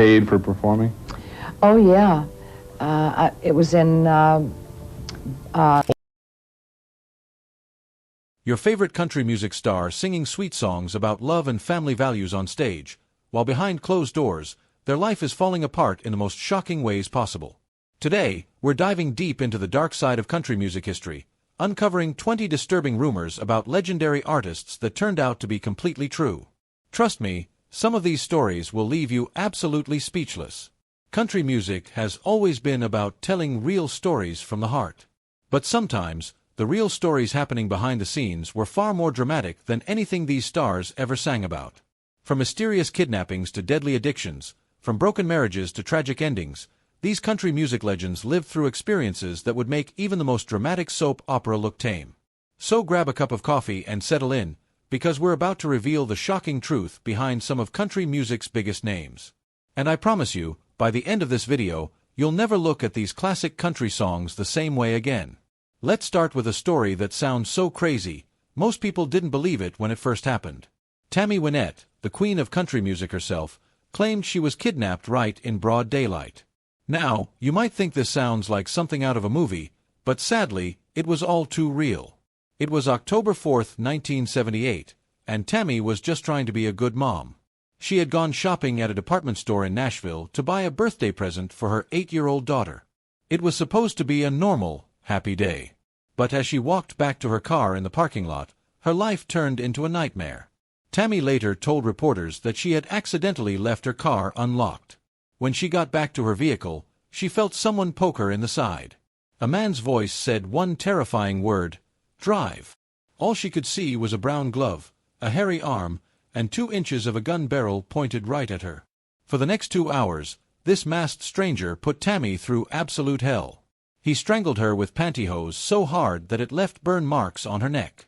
paid for performing? Oh, yeah. It was in... Your favorite country music star singing sweet songs about love and family values on stage, while behind closed doors, their life is falling apart in the most shocking ways possible. Today, we're diving deep into the dark side of country music history, uncovering 20 disturbing rumors about legendary artists that turned out to be completely true. Trust me, some of these stories will leave you absolutely speechless. Country music has always been about telling real stories from the heart. But sometimes, the real stories happening behind the scenes were far more dramatic than anything these stars ever sang about. From mysterious kidnappings to deadly addictions, from broken marriages to tragic endings, these country music legends lived through experiences that would make even the most dramatic soap opera look tame. So grab a cup of coffee and settle in, because we're about to reveal the shocking truth behind some of country music's biggest names. And I promise you, by the end of this video, you'll never look at these classic country songs the same way again. Let's start with a story that sounds so crazy, most people didn't believe it when it first happened. Tammy Wynette, the queen of country music herself, claimed she was kidnapped right in broad daylight. Now, you might think this sounds like something out of a movie, but sadly, it was all too real. It was October 4th, 1978, and Tammy was just trying to be a good mom. She had gone shopping at a department store in Nashville to buy a birthday present for her 8-year-old daughter. It was supposed to be a normal, happy day. But as she walked back to her car in the parking lot, her life turned into a nightmare. Tammy later told reporters that she had accidentally left her car unlocked. When she got back to her vehicle, she felt someone poke her in the side. A man's voice said one terrifying word, "Drive." All she could see was a brown glove, a hairy arm, and 2 inches of a gun barrel pointed right at her. For the next 2 hours, this masked stranger put Tammy through absolute hell. He strangled her with pantyhose so hard that it left burn marks on her neck.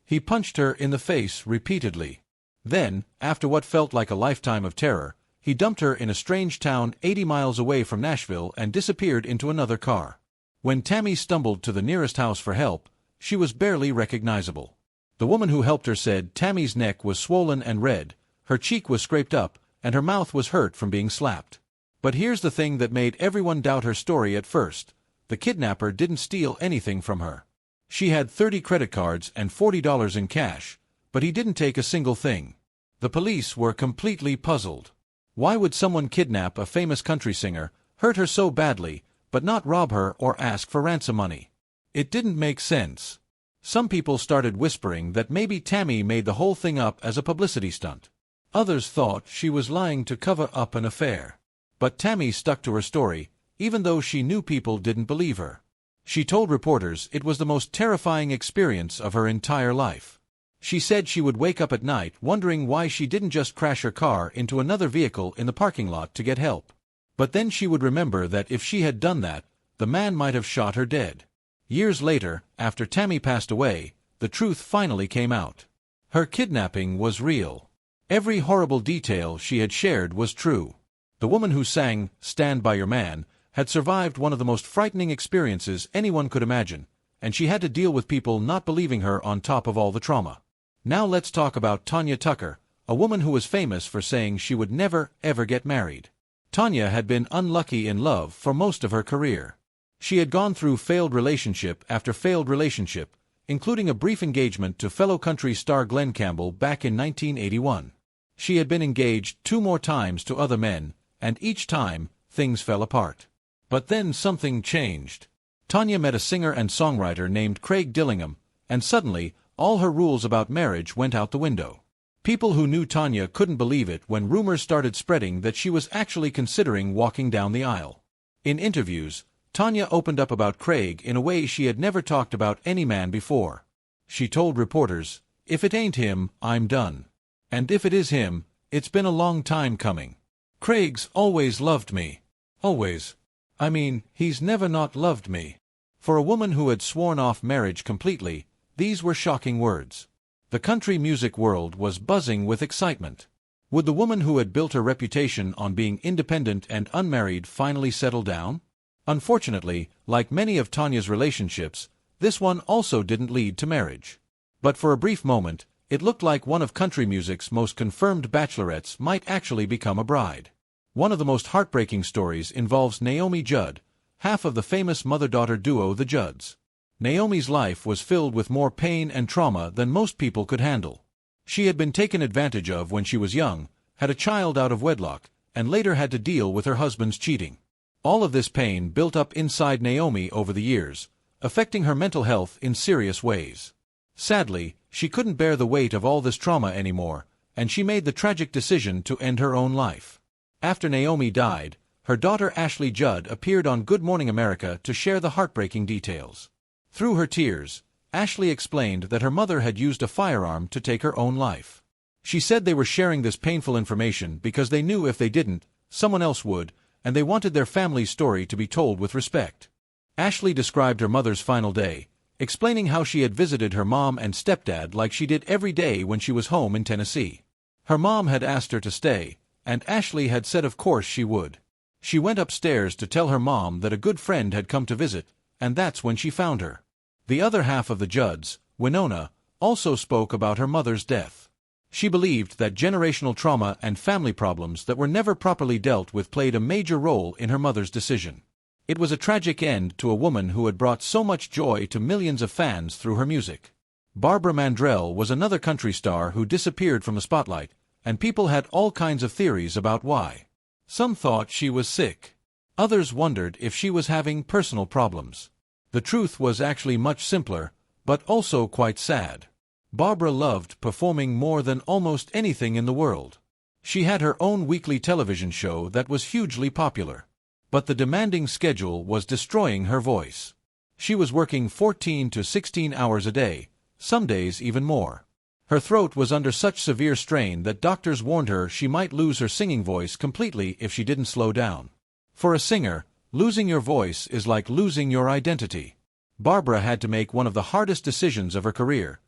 He punched her in the face repeatedly. Then, after what felt like a lifetime of terror, he dumped her in a strange town 80 miles away from Nashville and disappeared into another car. When Tammy stumbled to the nearest house for help, she was barely recognizable. The woman who helped her said Tammy's neck was swollen and red, her cheek was scraped up, and her mouth was hurt from being slapped. But here's the thing that made everyone doubt her story at first. The kidnapper didn't steal anything from her. She had 30 credit cards and $40 in cash, but he didn't take a single thing. The police were completely puzzled. Why would someone kidnap a famous country singer, hurt her so badly, but not rob her or ask for ransom money? It didn't make sense. Some people started whispering that maybe Tammy made the whole thing up as a publicity stunt. Others thought she was lying to cover up an affair. But Tammy stuck to her story, even though she knew people didn't believe her. She told reporters it was the most terrifying experience of her entire life. She said she would wake up at night wondering why she didn't just crash her car into another vehicle in the parking lot to get help. But then she would remember that if she had done that, the man might have shot her dead. Years later, after Tammy passed away, the truth finally came out. Her kidnapping was real. Every horrible detail she had shared was true. The woman who sang "Stand By Your Man" had survived one of the most frightening experiences anyone could imagine, and she had to deal with people not believing her on top of all the trauma. Now let's talk about Tanya Tucker, a woman who was famous for saying she would never, ever get married. Tanya had been unlucky in love for most of her career. She had gone through failed relationship after failed relationship, including a brief engagement to fellow country star Glenn Campbell back in 1981. She had been engaged 2 more times to other men, and each time, things fell apart. But then something changed. Tanya met a singer and songwriter named Craig Dillingham, and suddenly, all her rules about marriage went out the window. People who knew Tanya couldn't believe it when rumors started spreading that she was actually considering walking down the aisle. In interviews, Tanya opened up about Craig in a way she had never talked about any man before. She told reporters, "If it ain't him, I'm done. And if it is him, it's been a long time coming. Craig's always loved me. Always. I mean, he's never not loved me." For a woman who had sworn off marriage completely, these were shocking words. The country music world was buzzing with excitement. Would the woman who had built her reputation on being independent and unmarried finally settle down? Unfortunately, like many of Tanya's relationships, this one also didn't lead to marriage. But for a brief moment, it looked like one of country music's most confirmed bachelorettes might actually become a bride. One of the most heartbreaking stories involves Naomi Judd, half of the famous mother-daughter duo the Judds. Naomi's life was filled with more pain and trauma than most people could handle. She had been taken advantage of when she was young, had a child out of wedlock, and later had to deal with her husband's cheating. All of this pain built up inside Naomi over the years, affecting her mental health in serious ways. Sadly, she couldn't bear the weight of all this trauma anymore, and she made the tragic decision to end her own life. After Naomi died, her daughter Ashley Judd appeared on Good Morning America to share the heartbreaking details. Through her tears, Ashley explained that her mother had used a firearm to take her own life. She said they were sharing this painful information because they knew if they didn't, someone else would, and they wanted their family's story to be told with respect. Ashley described her mother's final day, explaining how she had visited her mom and stepdad like she did every day when she was home in Tennessee. Her mom had asked her to stay, and Ashley had said of course she would. She went upstairs to tell her mom that a good friend had come to visit, and that's when she found her. The other half of the Judds, Winona, also spoke about her mother's death. She believed that generational trauma and family problems that were never properly dealt with played a major role in her mother's decision. It was a tragic end to a woman who had brought so much joy to millions of fans through her music. Barbara Mandrell was another country star who disappeared from the spotlight, and people had all kinds of theories about why. Some thought she was sick. Others wondered if she was having personal problems. The truth was actually much simpler, but also quite sad. Barbara loved performing more than almost anything in the world. She had her own weekly television show that was hugely popular. But the demanding schedule was destroying her voice. She was working 14 to 16 hours a day, some days even more. Her throat was under such severe strain that doctors warned her she might lose her singing voice completely if she didn't slow down. For a singer, losing your voice is like losing your identity. Barbara had to make one of the hardest decisions of her career: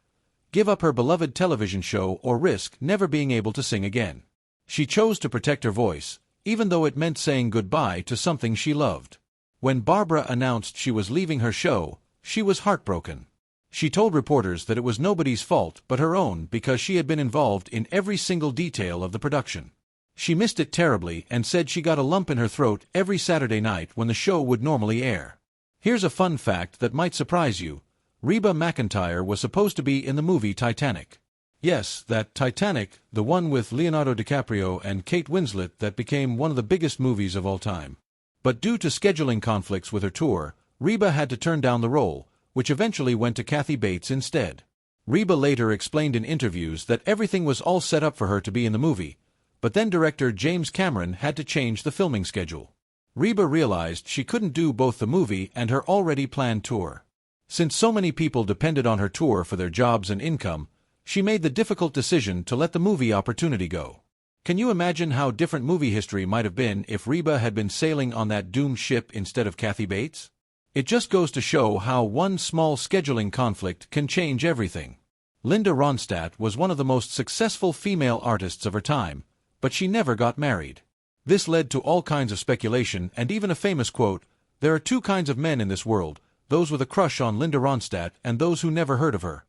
give up her beloved television show or risk never being able to sing again. She chose to protect her voice, even though it meant saying goodbye to something she loved. When Barbara announced she was leaving her show, she was heartbroken. She told reporters that it was nobody's fault but her own because she had been involved in every single detail of the production. She missed it terribly and said she got a lump in her throat every Saturday night when the show would normally air. Here's a fun fact that might surprise you. Reba McEntire was supposed to be in the movie Titanic. Yes, that Titanic, the one with Leonardo DiCaprio and Kate Winslet that became one of the biggest movies of all time. But due to scheduling conflicts with her tour, Reba had to turn down the role, which eventually went to Kathy Bates instead. Reba later explained in interviews that everything was all set up for her to be in the movie, but then director James Cameron had to change the filming schedule. Reba realized she couldn't do both the movie and her already planned tour. Since so many people depended on her tour for their jobs and income, she made the difficult decision to let the movie opportunity go. Can you imagine how different movie history might have been if Reba had been sailing on that doomed ship instead of Kathy Bates? It just goes to show how one small scheduling conflict can change everything. Linda Ronstadt was one of the most successful female artists of her time, but she never got married. This led to all kinds of speculation and even a famous quote: "There are two kinds of men in this world, those with a crush on Linda Ronstadt and those who never heard of her."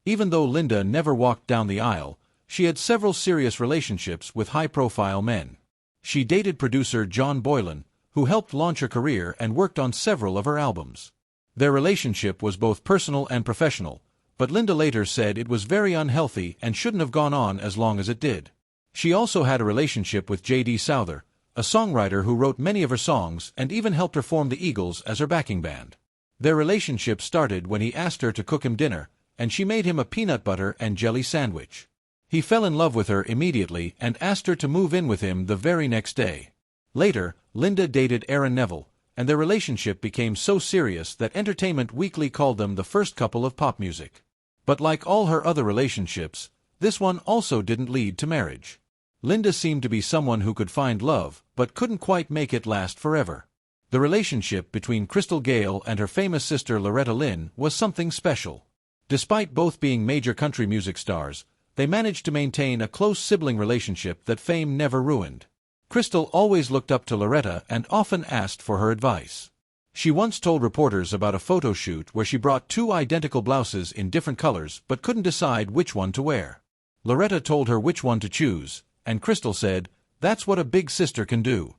Even though Linda never walked down the aisle, she had several serious relationships with high-profile men. She dated producer John Boylan, who helped launch her career and worked on several of her albums. Their relationship was both personal and professional, but Linda later said it was very unhealthy and shouldn't have gone on as long as it did. She also had a relationship with J.D. Souther, a songwriter who wrote many of her songs and even helped her form the Eagles as her backing band. Their relationship started when he asked her to cook him dinner, and she made him a peanut butter and jelly sandwich. He fell in love with her immediately and asked her to move in with him the very next day. Later, Linda dated Aaron Neville, and their relationship became so serious that Entertainment Weekly called them the first couple of pop music. But like all her other relationships, this one also didn't lead to marriage. Linda seemed to be someone who could find love, but couldn't quite make it last forever. The relationship between Crystal Gayle and her famous sister Loretta Lynn was something special. Despite both being major country music stars, they managed to maintain a close sibling relationship that fame never ruined. Crystal always looked up to Loretta and often asked for her advice. She once told reporters about a photo shoot where she brought two identical blouses in different colors but couldn't decide which one to wear. Loretta told her which one to choose, and Crystal said, That's what a big sister can do.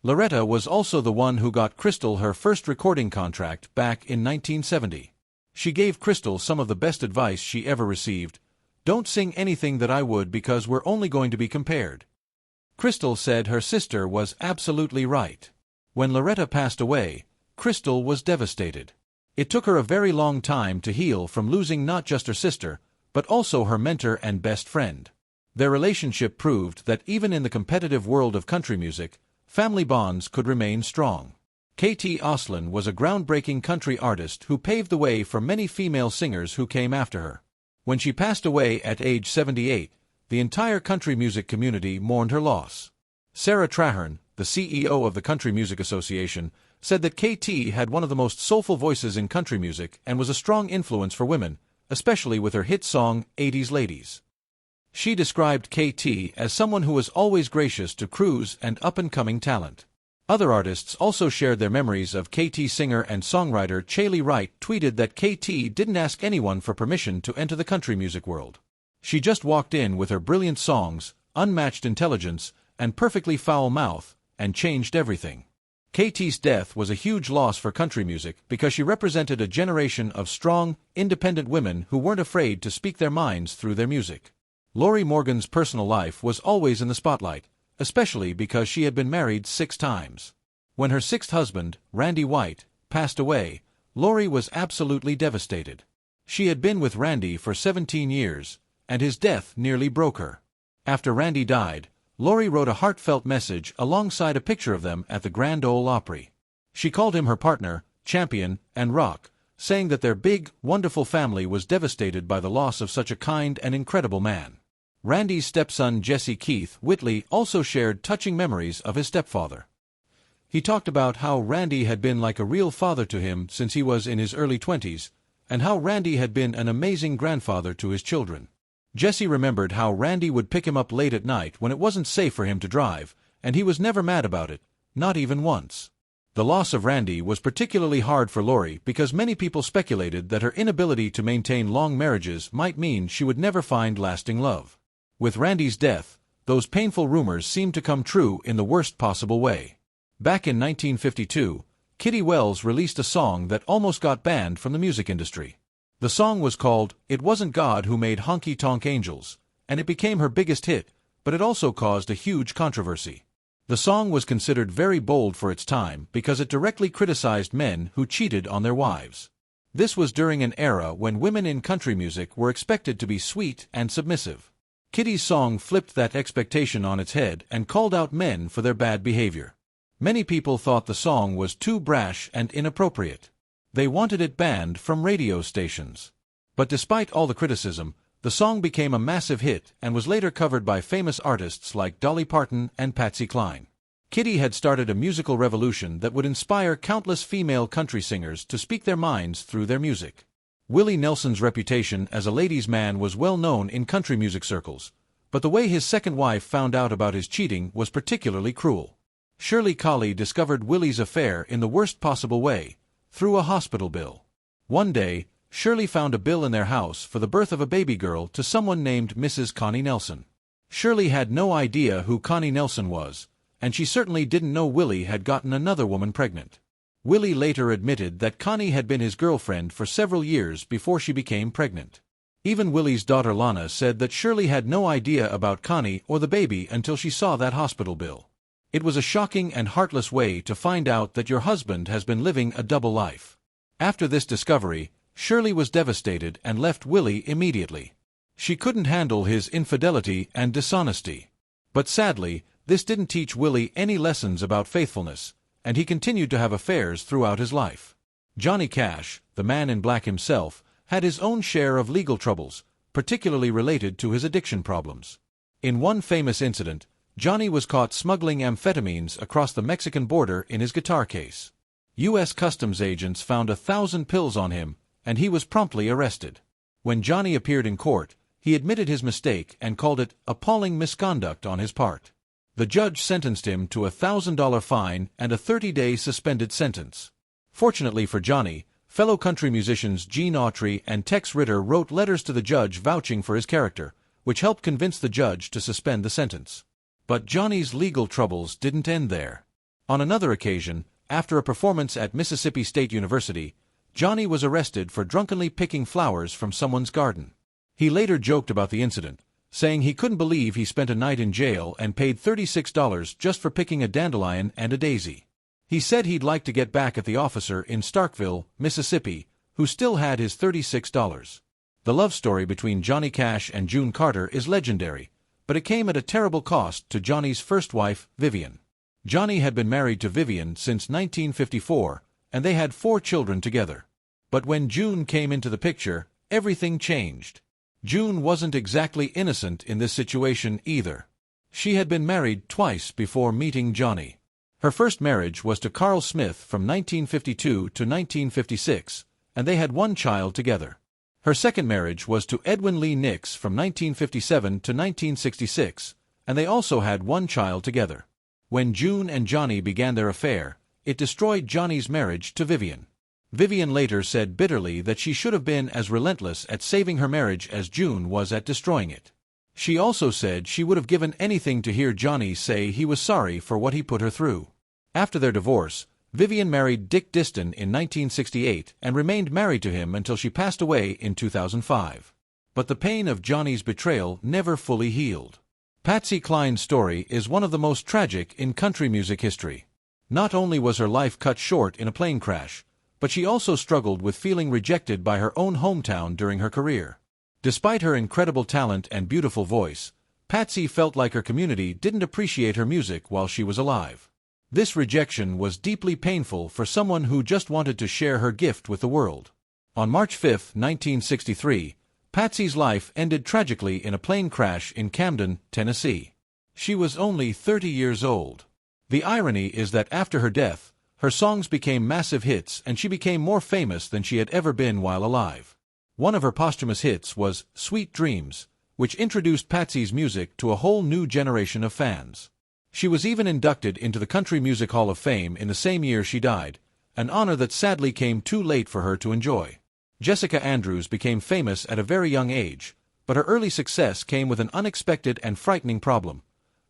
Loretta was also the one who got Crystal her first recording contract back in 1970. She gave Crystal some of the best advice she ever received. Don't sing anything that I would because we're only going to be compared. Crystal said her sister was absolutely right. When Loretta passed away, Crystal was devastated. It took her a very long time to heal from losing not just her sister, but also her mentor and best friend. Their relationship proved that even in the competitive world of country music, family bonds could remain strong. K.T. Oslin was a groundbreaking country artist who paved the way for many female singers who came after her. When she passed away at age 78, the entire country music community mourned her loss. Sarah Traherne, the CEO of the Country Music Association, said that K.T. had one of the most soulful voices in country music and was a strong influence for women, especially with her hit song, 80s Ladies. She described K.T. as someone who was always gracious to crews and up-and-coming talent. Other artists also shared their memories of K.T. Singer and songwriter Chailey Wright tweeted that K.T. didn't ask anyone for permission to enter the country music world. She just walked in with her brilliant songs, unmatched intelligence, and perfectly foul mouth, and changed everything. K.T.'s death was a huge loss for country music because she represented a generation of strong, independent women who weren't afraid to speak their minds through their music. Lorrie Morgan's personal life was always in the spotlight, especially because she had been married 6 times. When her 6th husband, Randy White, passed away, Lorrie was absolutely devastated. She had been with Randy for 17 years, and his death nearly broke her. After Randy died, Lorrie wrote a heartfelt message alongside a picture of them at the Grand Ole Opry. She called him her partner, champion, and rock, saying that their big, wonderful family was devastated by the loss of such a kind and incredible man. Randy's stepson Jesse Keith Whitley also shared touching memories of his stepfather. He talked about how Randy had been like a real father to him since he was in his early 20s, and how Randy had been an amazing grandfather to his children. Jesse remembered how Randy would pick him up late at night when it wasn't safe for him to drive, and he was never mad about it, not even once. The loss of Randy was particularly hard for Lorrie because many people speculated that her inability to maintain long marriages might mean she would never find lasting love. With Randy's death, those painful rumors seemed to come true in the worst possible way. Back in 1952, Kitty Wells released a song that almost got banned from the music industry. The song was called It Wasn't God Who Made Honky Tonk Angels, and it became her biggest hit, but it also caused a huge controversy. The song was considered very bold for its time because it directly criticized men who cheated on their wives. This was during an era when women in country music were expected to be sweet and submissive. Kitty's song flipped that expectation on its head and called out men for their bad behavior. Many people thought the song was too brash and inappropriate. They wanted it banned from radio stations. But despite all the criticism, the song became a massive hit and was later covered by famous artists like Dolly Parton and Patsy Cline. Kitty had started a musical revolution that would inspire countless female country singers to speak their minds through their music. Willie Nelson's reputation as a ladies' man was well known in country music circles, but the way his second wife found out about his cheating was particularly cruel. Shirley Collie discovered Willie's affair in the worst possible way, through a hospital bill. One day, Shirley found a bill in their house for the birth of a baby girl to someone named Mrs. Connie Nelson. Shirley had no idea who Connie Nelson was, and she certainly didn't know Willie had gotten another woman pregnant. Willie later admitted that Connie had been his girlfriend for several years before she became pregnant. Even Willie's daughter Lana said that Shirley had no idea about Connie or the baby until she saw that hospital bill. It was a shocking and heartless way to find out that your husband has been living a double life. After this discovery, Shirley was devastated and left Willie immediately. She couldn't handle his infidelity and dishonesty. But sadly, this didn't teach Willie any lessons about faithfulness, and he continued to have affairs throughout his life. Johnny Cash, the man in black himself, had his own share of legal troubles, particularly related to his addiction problems. In one famous incident, Johnny was caught smuggling amphetamines across the Mexican border in his guitar case. U.S. Customs agents found 1,000 pills on him, and he was promptly arrested. When Johnny appeared in court, he admitted his mistake and called it appalling misconduct on his part. The judge sentenced him to a $1,000 fine and a 30-day suspended sentence. Fortunately for Johnny, fellow country musicians Gene Autry and Tex Ritter wrote letters to the judge vouching for his character, which helped convince the judge to suspend the sentence. But Johnny's legal troubles didn't end there. On another occasion, after a performance at Mississippi State University, Johnny was arrested for drunkenly picking flowers from someone's garden. He later joked about the incident, saying he couldn't believe he spent a night in jail and paid $36 just for picking a dandelion and a daisy. He said he'd like to get back at the officer in Starkville, Mississippi, who still had his $36. The love story between Johnny Cash and June Carter is legendary, but it came at a terrible cost to Johnny's first wife, Vivian. Johnny had been married to Vivian since 1954, and they had 4 children together. But when June came into the picture, everything changed. June wasn't exactly innocent in this situation either. She had been married twice before meeting Johnny. Her first marriage was to Carl Smith from 1952 to 1956, and they had 1 child together. Her second marriage was to Edwin Lee Nix from 1957 to 1966, and they also had 1 child together. When June and Johnny began their affair, it destroyed Johnny's marriage to Vivian. Vivian later said bitterly that she should have been as relentless at saving her marriage as June was at destroying it. She also said she would have given anything to hear Johnny say he was sorry for what he put her through. After their divorce, Vivian married Dick Diston in 1968 and remained married to him until she passed away in 2005. But the pain of Johnny's betrayal never fully healed. Patsy Cline's story is one of the most tragic in country music history. Not only was her life cut short in a plane crash, but she also struggled with feeling rejected by her own hometown during her career. Despite her incredible talent and beautiful voice, Patsy felt like her community didn't appreciate her music while she was alive. This rejection was deeply painful for someone who just wanted to share her gift with the world. On March 5, 1963, Patsy's life ended tragically in a plane crash in Camden, Tennessee. She was only 30 years old. The irony is that after her death, her songs became massive hits and she became more famous than she had ever been while alive. One of her posthumous hits was Sweet Dreams, which introduced Patsy's music to a whole new generation of fans. She was even inducted into the Country Music Hall of Fame in the same year she died, an honor that sadly came too late for her to enjoy. Jessica Andrews became famous at a very young age, but her early success came with an unexpected and frightening problem: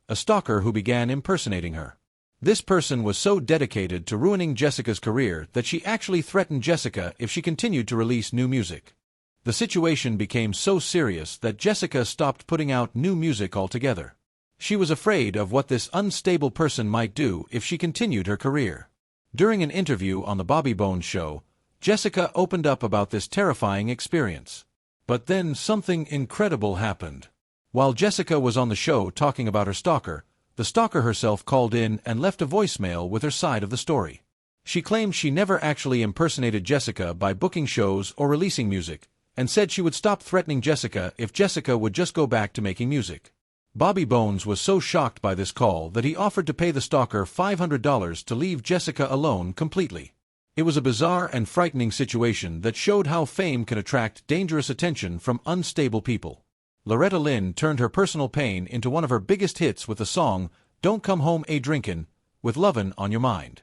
a stalker who began impersonating her. This person was so dedicated to ruining Jessica's career that she actually threatened Jessica if she continued to release new music. The situation became so serious that Jessica stopped putting out new music altogether. She was afraid of what this unstable person might do if she continued her career. During an interview on the Bobby Bones Show, Jessica opened up about this terrifying experience. But then something incredible happened. While Jessica was on the show talking about her stalker, the stalker herself called in and left a voicemail with her side of the story. She claimed she never actually impersonated Jessica by booking shows or releasing music, and said she would stop threatening Jessica if Jessica would just go back to making music. Bobby Bones was so shocked by this call that he offered to pay the stalker $500 to leave Jessica alone completely. It was a bizarre and frightening situation that showed how fame can attract dangerous attention from unstable people. Loretta Lynn turned her personal pain into one of her biggest hits with the song Don't Come Home A Drinkin', with Lovin' on Your Mind.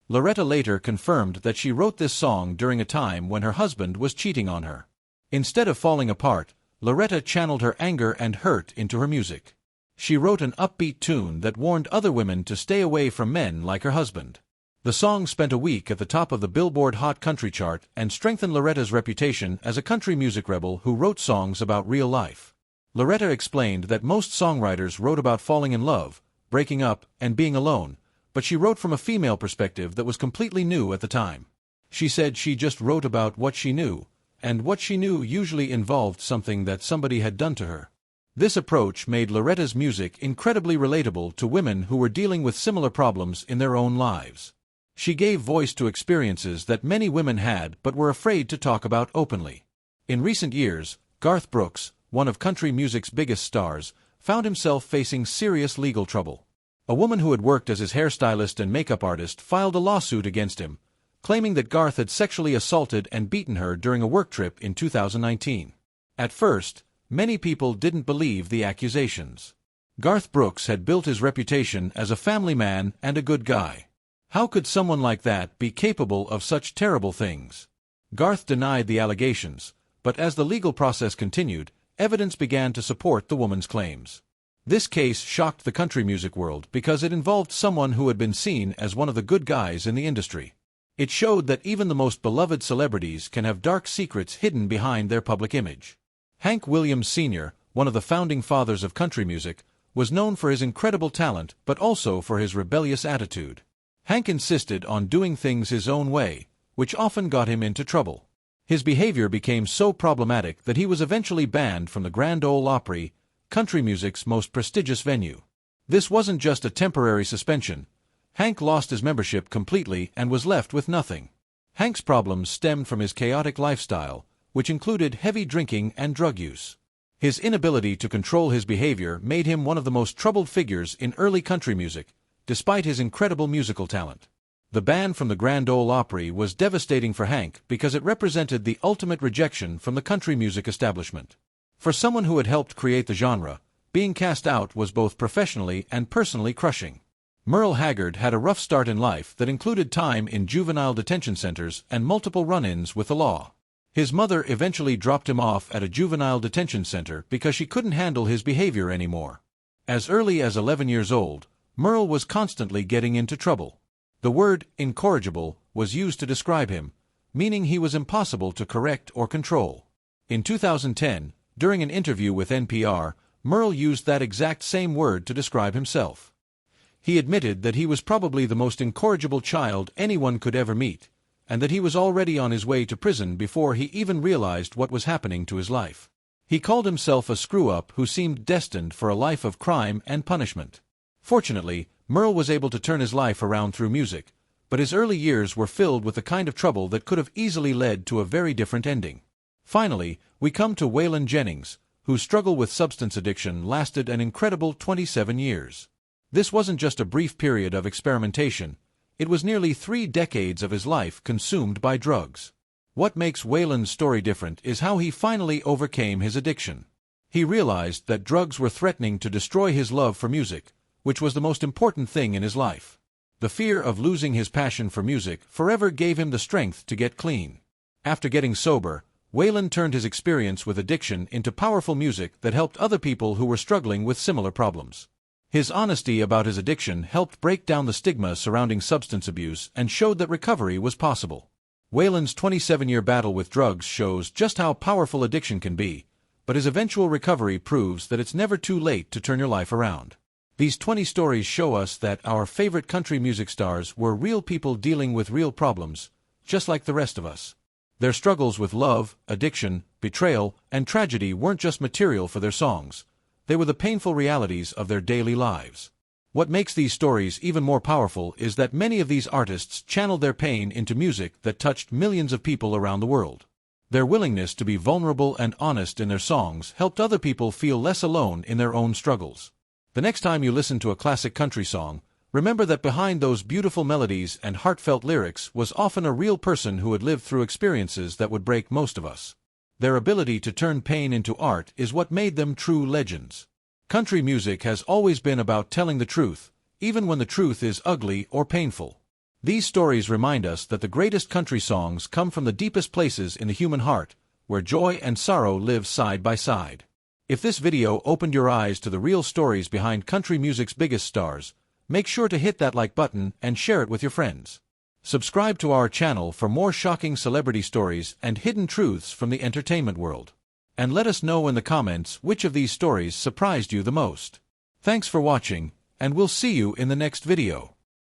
Loretta later confirmed that she wrote this song during a time when her husband was cheating on her. Instead of falling apart, Loretta channeled her anger and hurt into her music. She wrote an upbeat tune that warned other women to stay away from men like her husband. The song spent a week at the top of the Billboard Hot Country chart and strengthened Loretta's reputation as a country music rebel who wrote songs about real life. Loretta explained that most songwriters wrote about falling in love, breaking up, and being alone, but she wrote from a female perspective that was completely new at the time. She said she just wrote about what she knew, and what she knew usually involved something that somebody had done to her. This approach made Loretta's music incredibly relatable to women who were dealing with similar problems in their own lives. She gave voice to experiences that many women had but were afraid to talk about openly. In recent years, Garth Brooks, one of country music's biggest stars, found himself facing serious legal trouble. A woman who had worked as his hairstylist and makeup artist filed a lawsuit against him, claiming that Garth had sexually assaulted and beaten her during a work trip in 2019. At first, many people didn't believe the accusations. Garth Brooks had built his reputation as a family man and a good guy. How could someone like that be capable of such terrible things? Garth denied the allegations, but as the legal process continued, evidence began to support the woman's claims. This case shocked the country music world because it involved someone who had been seen as one of the good guys in the industry. It showed that even the most beloved celebrities can have dark secrets hidden behind their public image. Hank Williams Sr., one of the founding fathers of country music, was known for his incredible talent but also for his rebellious attitude. Hank insisted on doing things his own way, which often got him into trouble. His behavior became so problematic that he was eventually banned from the Grand Ole Opry, country music's most prestigious venue. This wasn't just a temporary suspension. Hank lost his membership completely and was left with nothing. Hank's problems stemmed from his chaotic lifestyle, which included heavy drinking and drug use. His inability to control his behavior made him one of the most troubled figures in early country music, despite his incredible musical talent. The ban from the Grand Ole Opry was devastating for Hank because it represented the ultimate rejection from the country music establishment. For someone who had helped create the genre, being cast out was both professionally and personally crushing. Merle Haggard had a rough start in life that included time in juvenile detention centers and multiple run-ins with the law. His mother eventually dropped him off at a juvenile detention center because she couldn't handle his behavior anymore. As early as 11 years old, Merle was constantly getting into trouble. The word incorrigible was used to describe him, meaning he was impossible to correct or control. In 2010, during an interview with NPR, Merle used that exact same word to describe himself. He admitted that he was probably the most incorrigible child anyone could ever meet, and that he was already on his way to prison before he even realized what was happening to his life. He called himself a screw-up who seemed destined for a life of crime and punishment. Fortunately, Merle was able to turn his life around through music, but his early years were filled with the kind of trouble that could have easily led to a very different ending. Finally, we come to Waylon Jennings, whose struggle with substance addiction lasted an incredible 27 years. This wasn't just a brief period of experimentation, it was nearly 3 decades of his life consumed by drugs. What makes Waylon's story different is how he finally overcame his addiction. He realized that drugs were threatening to destroy his love for music, which was the most important thing in his life. The fear of losing his passion for music forever gave him the strength to get clean. After getting sober, Waylon turned his experience with addiction into powerful music that helped other people who were struggling with similar problems. His honesty about his addiction helped break down the stigma surrounding substance abuse and showed that recovery was possible. Waylon's 27-year battle with drugs shows just how powerful addiction can be, but his eventual recovery proves that it's never too late to turn your life around. These 20 stories show us that our favorite country music stars were real people dealing with real problems, just like the rest of us. Their struggles with love, addiction, betrayal, and tragedy weren't just material for their songs. They were the painful realities of their daily lives. What makes these stories even more powerful is that many of these artists channeled their pain into music that touched millions of people around the world. Their willingness to be vulnerable and honest in their songs helped other people feel less alone in their own struggles. The next time you listen to a classic country song, remember that behind those beautiful melodies and heartfelt lyrics was often a real person who had lived through experiences that would break most of us. Their ability to turn pain into art is what made them true legends. Country music has always been about telling the truth, even when the truth is ugly or painful. These stories remind us that the greatest country songs come from the deepest places in the human heart, where joy and sorrow live side by side. If this video opened your eyes to the real stories behind country music's biggest stars, make sure to hit that like button and share it with your friends. Subscribe to our channel for more shocking celebrity stories and hidden truths from the entertainment world. And let us know in the comments which of these stories surprised you the most. Thanks for watching, and we'll see you in the next video.